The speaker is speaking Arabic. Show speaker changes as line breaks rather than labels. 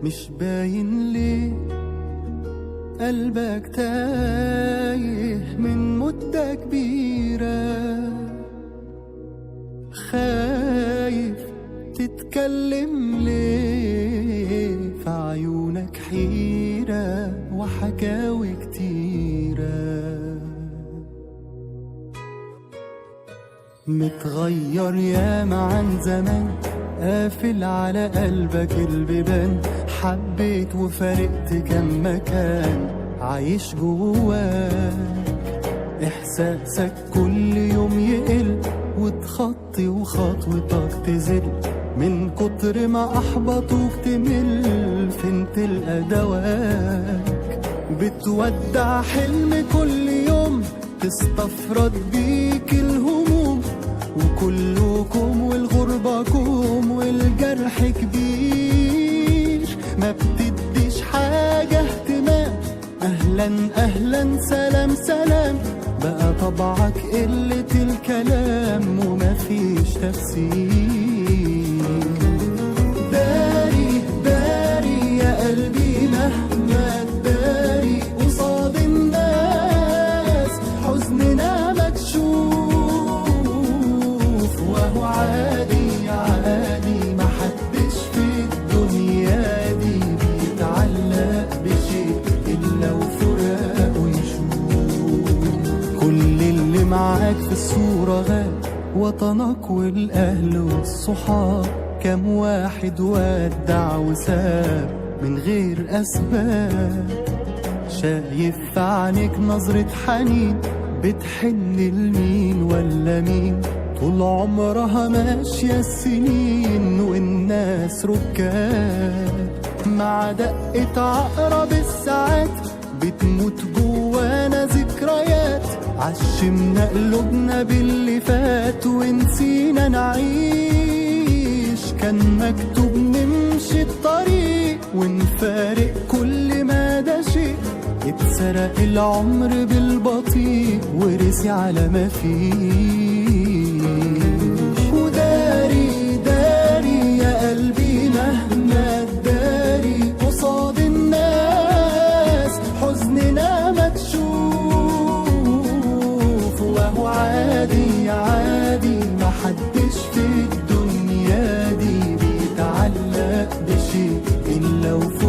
مش باين ليه قلبك تايه من مدة كبيرة، خايف تتكلم ليه، في عيونك حيرة وحكاوي كتيرة. متغير ياما عن زمان، قافل على قلبك البيبان، حبيت وفارقت كم مكان عايش جواك. إحساسك كل يوم يقل وتخطي وخطوتك تزل، من كتر ما أحبطوك تمل، فين تلقى دواك. بتودع حلم كل يوم تستفرد بيك الهموم، وكلكم والغربة كوم والجرح كبير، ما بتديش حاجة اهتمام. أهلا أهلا سلام سلام، بقى طبعك قلة الكلام ومفيش تفسير. داري داري يا قلبي مهما تداري قصاد الناس، حزننا مكشوف وهو عادي عادي، محدش في الدنيا دي بيتعلق بشيء إلا وفراقه يشوف. كل اللي معاك في الصورة غاب، وطنك والأهل والصحاب، كم واحد ودع وساب من غير أسباب. شايف في عينيك نظرة حنين، بتحن لمين ولا مين، طول عمرها ماشية السنين والناس ركاب. مع دقة عقرب الساعات بتموت جوانا ذكريات، عشمنا قلوبنا باللي فات ونسينا نعيش. كان مكتوب نمشي الطريق ونفارق كل ما ده شيء، اتسرق العمر بالبطيء ورسي على ما فيش. وداري داري يا قلبي مهما تداري قصاد الناس، حزننا مكشوف وهو عادي عادي، محدش في الدنيا دي بيتعلق بشيء إلا وفوق